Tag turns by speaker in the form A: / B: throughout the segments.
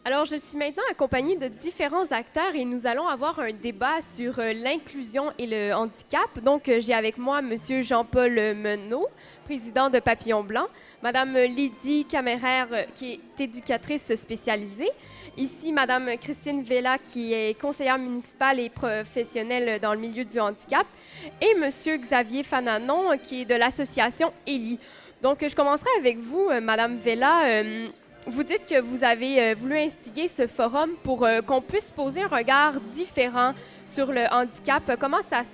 A: Alors, je suis maintenant accompagnée de différents acteurs et nous allons avoir un débat sur l'inclusion et le handicap. Donc, j'ai avec moi M. Jean-Paul Menot, président de Papillon Blanc, Mme Lydie Caméraire, qui est éducatrice spécialisée, ici Mme Christine Vella, qui est conseillère municipale et professionnelle dans le milieu du handicap, et M. Xavier Fananon, qui est de l'association ELI. Donc, je commencerai avec vous, Mme Vella. Vous dites que vous avez voulu instiguer ce forum pour qu'on puisse poser un regard différent sur le handicap. Comment ça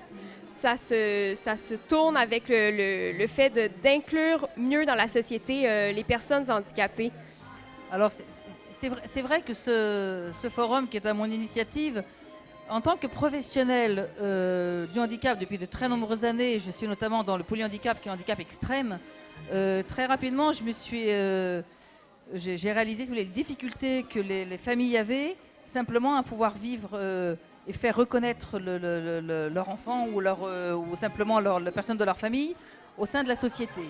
A: se tourne avec le fait d'inclure mieux dans la société les personnes handicapées?
B: Alors, c'est vrai que ce forum qui est à mon initiative, en tant que professionnel du handicap depuis de très nombreuses années, je suis notamment dans le polyhandicap qui est un handicap extrême, très rapidement j'ai réalisé toutes les difficultés que les familles avaient simplement à pouvoir vivre et faire reconnaître leur enfant ou simplement la personne de leur famille au sein de la société.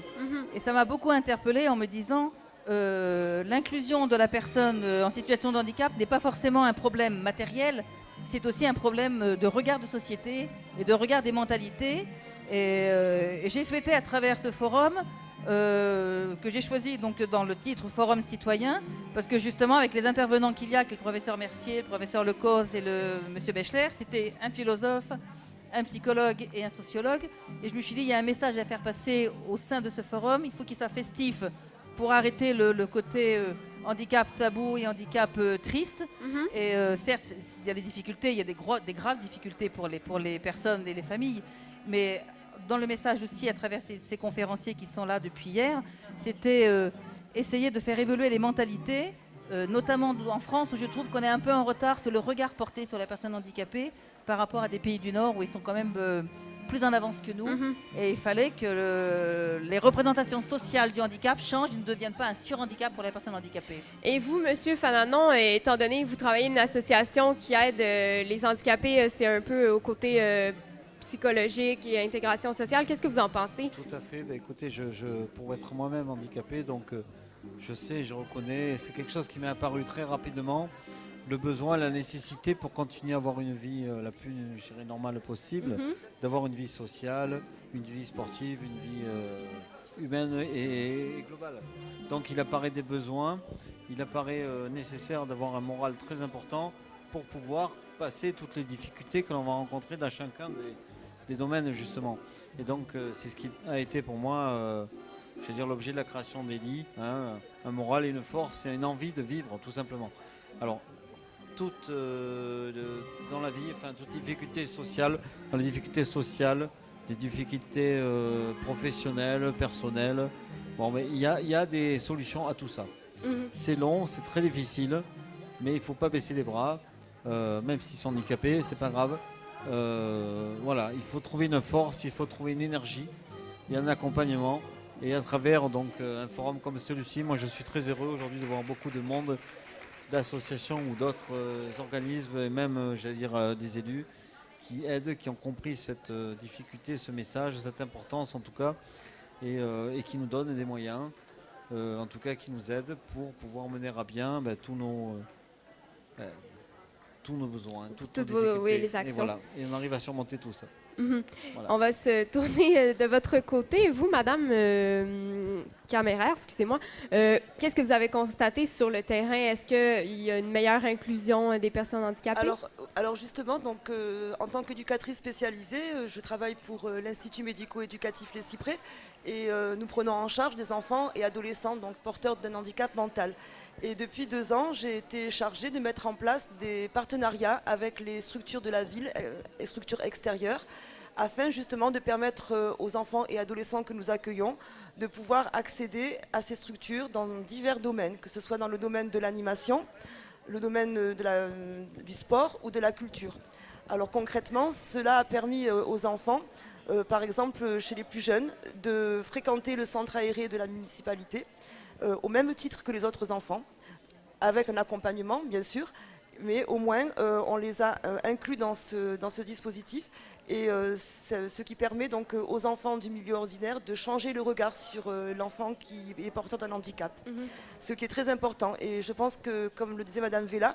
B: Et ça m'a beaucoup interpellée en me disant l'inclusion de la personne en situation de handicap n'est pas forcément un problème matériel, c'est aussi un problème de regard de société et de regard des mentalités. Et j'ai souhaité à travers ce forum que j'ai choisi donc dans le titre Forum citoyen, parce que justement avec les intervenants qu'il y a, avec le professeur Mercier, le professeur Lecoz et monsieur Bechler, c'était un philosophe, un psychologue et un sociologue. Et je me suis dit, il y a un message à faire passer au sein de ce forum, il faut qu'il soit festif pour arrêter le côté handicap tabou et handicap triste. Et certes, il y a des difficultés, il y a des graves difficultés pour les personnes et les familles, mais dans le message aussi, à travers ces conférenciers qui sont là depuis hier, c'était essayer de faire évoluer les mentalités, notamment en France, où je trouve qu'on est un peu en retard sur le regard porté sur les personnes handicapées par rapport à des pays du Nord où ils sont quand même plus en avance que nous. Et il fallait que les représentations sociales du handicap changent et ne deviennent pas un surhandicap pour les personnes handicapées.
A: Et vous, M. Fananon, étant donné que vous travaillez une association qui aide les handicapés, c'est un peu au côté psychologique et intégration sociale. Qu'est-ce que vous en pensez?
C: Tout à fait. Bah, écoutez, pour être moi-même handicapé, donc je sais, je reconnais, c'est quelque chose qui m'est apparu très rapidement, le besoin, la nécessité pour continuer à avoir une vie la plus, je dirais, normale possible, d'avoir une vie sociale, une vie sportive, une vie humaine et globale. Donc il apparaît des besoins, il apparaît nécessaire d'avoir un moral très important pour pouvoir passer toutes les difficultés que l'on va rencontrer dans chacun des domaines justement. Et donc c'est ce qui a été pour moi je veux dire l'objet de la création d'ELI, hein, un moral et une force et une envie de vivre tout simplement. Alors dans la vie, enfin toute difficulté sociale, dans les difficultés sociales, des difficultés professionnelles, personnelles, bon mais il y a des solutions à tout ça. C'est long, c'est très difficile, mais il ne faut pas baisser les bras. Même s'ils sont handicapés, c'est pas grave. Voilà, il faut trouver une force, il faut trouver une énergie et un accompagnement. Et à travers donc un forum comme celui-ci, moi je suis très heureux aujourd'hui de voir beaucoup de monde, d'associations ou d'autres organismes et même, j'allais dire, des élus qui aident, qui ont compris cette difficulté, ce message, cette importance en tout cas, et qui nous donnent des moyens, en tout cas qui nous aident pour pouvoir mener à bien tous nos besoins, toutes nos difficultés.
A: Oui, les actions.
C: Et voilà, et on arrive à surmonter tout ça.
A: Voilà. On va se tourner de votre côté. Vous, Madame Caméraire, excusez-moi, qu'est-ce que vous avez constaté sur le terrain? Est-ce qu'il y a une meilleure inclusion des personnes handicapées?
D: Alors justement, donc, en tant qu'éducatrice spécialisée, je travaille pour l'Institut médico-éducatif Les Cyprès et nous prenons en charge des enfants et adolescents donc, porteurs d'un handicap mental. Et depuis 2 ans, j'ai été chargée de mettre en place des partenariats avec les structures de la ville, les structures extérieures, afin justement de permettre aux enfants et adolescents que nous accueillons de pouvoir accéder à ces structures dans divers domaines, que ce soit dans le domaine de l'animation, le domaine du sport ou de la culture. Alors concrètement, cela a permis aux enfants, par exemple chez les plus jeunes, de fréquenter le centre aéré de la municipalité, au même titre que les autres enfants, avec un accompagnement bien sûr, Mais au moins, on les a inclus dans ce dispositif. Et ce qui permet donc aux enfants du milieu ordinaire de changer le regard sur l'enfant qui est porteur d'un handicap. Ce qui est très important. Et je pense que, comme le disait Madame Vella,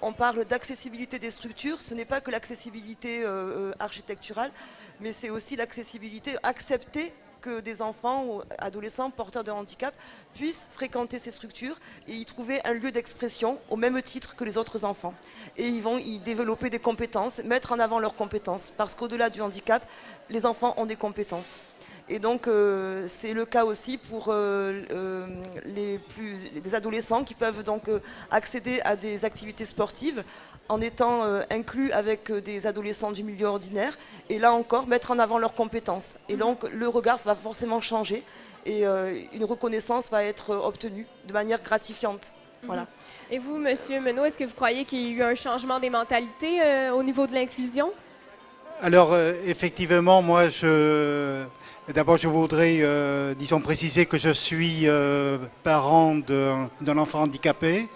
D: on parle d'accessibilité des structures. Ce n'est pas que l'accessibilité architecturale, mais c'est aussi l'accessibilité acceptée que des enfants ou adolescents porteurs de handicap puissent fréquenter ces structures et y trouver un lieu d'expression au même titre que les autres enfants. Et ils vont y développer des compétences, mettre en avant leurs compétences, parce qu'au-delà du handicap, les enfants ont des compétences. Et donc c'est le cas aussi pour des adolescents qui peuvent donc accéder à des activités sportives en étant inclus avec des adolescents du milieu ordinaire, et là encore mettre en avant leurs compétences. Et donc le regard va forcément changer et une reconnaissance va être obtenue de manière gratifiante. Voilà.
A: Et vous, Monsieur Menot, est-ce que vous croyez qu'il y a eu un changement des mentalités au niveau de l'inclusion?
E: Alors effectivement, moi d'abord je voudrais disons préciser que je suis parent d'un enfant handicapé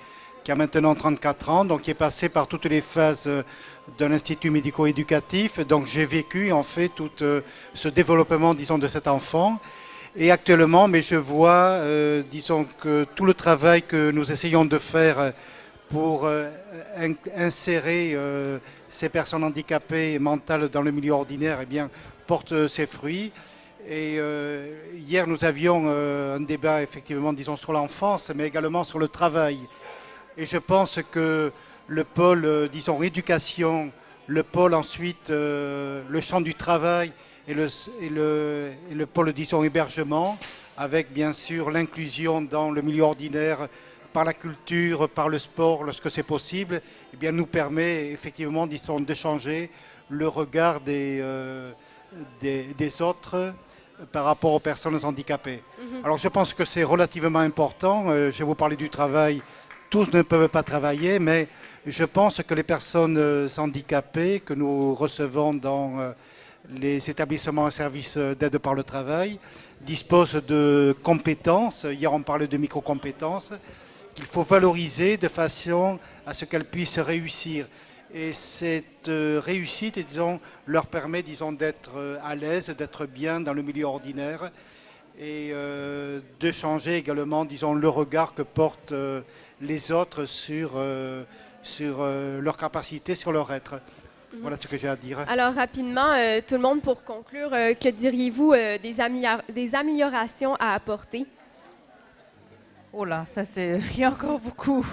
E: qui a maintenant 34 ans, donc qui est passé par toutes les phases de l'Institut médico-éducatif. Donc j'ai vécu en fait tout ce développement, disons, de cet enfant. Et actuellement, mais je vois, disons, que tout le travail que nous essayons de faire pour insérer ces personnes handicapées mentales dans le milieu ordinaire, eh bien, porte ses fruits. Et hier, nous avions un débat, effectivement, disons, sur l'enfance, mais également sur le travail. Et je pense que le pôle, disons, éducation, le pôle ensuite, le champ du travail et le pôle, disons, hébergement, avec bien sûr l'inclusion dans le milieu ordinaire par la culture, par le sport, lorsque c'est possible, eh bien, nous permet effectivement, disons, de changer le regard des autres par rapport aux personnes handicapées. Alors je pense que c'est relativement important. Je vais vous parler du travail. Tous ne peuvent pas travailler, mais je pense que les personnes handicapées que nous recevons dans les établissements et services d'aide par le travail disposent de compétences. Hier, on parlait de micro-compétences qu'il faut valoriser de façon à ce qu'elles puissent réussir. Et cette réussite, disons, leur permet, disons, d'être à l'aise, d'être bien dans le milieu ordinaire et de changer également, disons, le regard que portent les autres sur leur capacité, sur leur être. Voilà ce que j'ai à dire.
A: Alors rapidement, tout le monde, pour conclure, que diriez-vous des améliorations à apporter?
B: Oh là, ça c'est... Il y a encore beaucoup.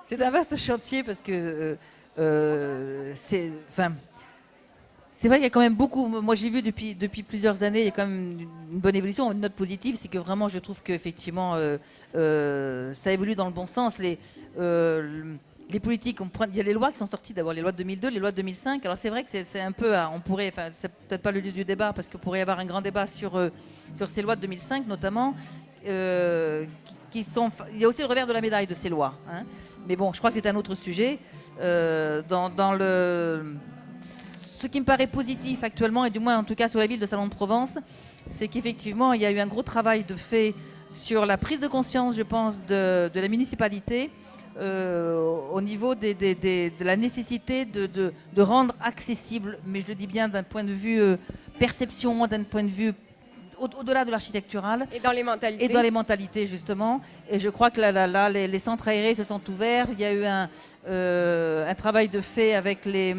B: C'est un vaste chantier parce que c'est... Enfin, c'est vrai qu'il y a quand même beaucoup... Moi j'ai vu depuis plusieurs années, il y a quand même une bonne évolution. Une note positive, c'est que vraiment je trouve qu'effectivement ça évolue dans le bon sens. Les politiques, il y a les lois qui sont sorties, d'abord les lois de 2002, les lois de 2005. Alors c'est vrai que c'est un peu, on pourrait, enfin c'est peut-être pas le lieu du débat parce qu'il pourrait y avoir un grand débat sur ces lois de 2005 notamment, qui sont, il y a aussi le revers de la médaille de ces lois. Hein. Mais bon, je crois que c'est un autre sujet. Ce qui me paraît positif actuellement, et du moins en tout cas sur la ville de Salon de Provence, c'est qu'effectivement il y a eu un gros travail de fait sur la prise de conscience, je pense, de la municipalité. Au niveau de la nécessité de rendre accessible, mais je le dis bien d'un point de vue perception, d'un point de vue au-delà de l'architectural.
A: Et dans les mentalités.
B: Et dans les mentalités, justement. Et je crois que là les centres aérés se sont ouverts. Il y a eu un travail de fait avec les...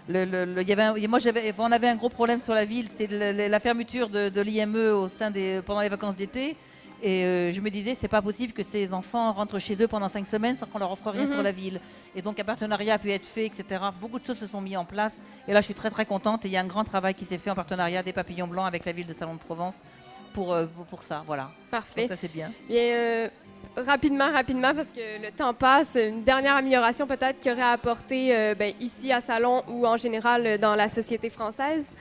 B: on avait un gros problème sur la ville, c'est la fermeture de l'IME pendant les vacances d'été. Et je me disais, c'est pas possible que ces enfants rentrent chez eux pendant 5 semaines sans qu'on leur offre rien sur la ville. Et donc un partenariat a pu être fait, etc. Beaucoup de choses se sont mises en place. Et là, je suis très très contente. Et il y a un grand travail qui s'est fait en partenariat des Papillons Blancs avec la ville de Salon de Provence pour ça. Voilà.
A: Parfait.
B: Donc ça, c'est bien.
A: Bien, rapidement, parce que le temps passe, une dernière amélioration peut-être qu'il y aurait à apporter ici à Salon ou en général dans la société française.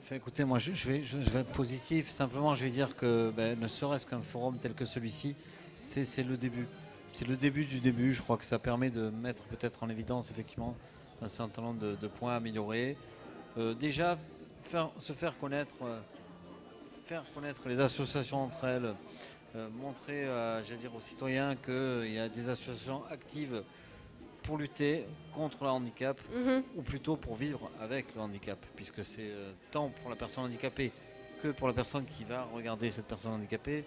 C: Enfin, écoutez, moi je vais être positif. Simplement, je vais dire que ne serait-ce qu'un forum tel que celui-ci, c'est le début. C'est le début du début. Je crois que ça permet de mettre peut-être en évidence effectivement un certain nombre de points à améliorer. Déjà, faire connaître les associations entre elles, montrer aux citoyens qu'il y a des associations actives pour lutter contre le handicap, ou plutôt pour vivre avec le handicap, puisque c'est tant pour la personne handicapée que pour la personne qui va regarder cette personne handicapée.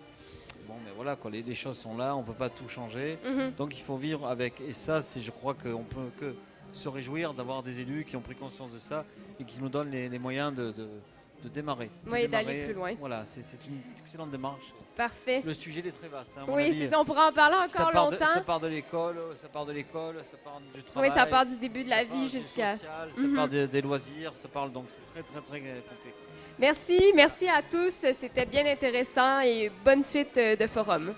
C: Bon, mais voilà, quoi, les choses sont là, on ne peut pas tout changer, donc il faut vivre avec. Et ça, je crois qu'on peut que se réjouir d'avoir des élus qui ont pris conscience de ça et qui nous donnent les moyens de démarrer.
A: Oui, d'aller plus loin.
C: Voilà, c'est une excellente démarche.
A: Parfait.
C: Le sujet il est très vaste. Hein,
A: oui, c'est ça, on pourra en parler encore longtemps.
C: Ça part de l'école, ça part du travail.
A: Oui, ça part du début de la vie jusqu'à...
C: Ça part des loisirs, ça parle, donc c'est très très très complet.
A: Merci à tous, c'était bien intéressant et bonne suite de forum.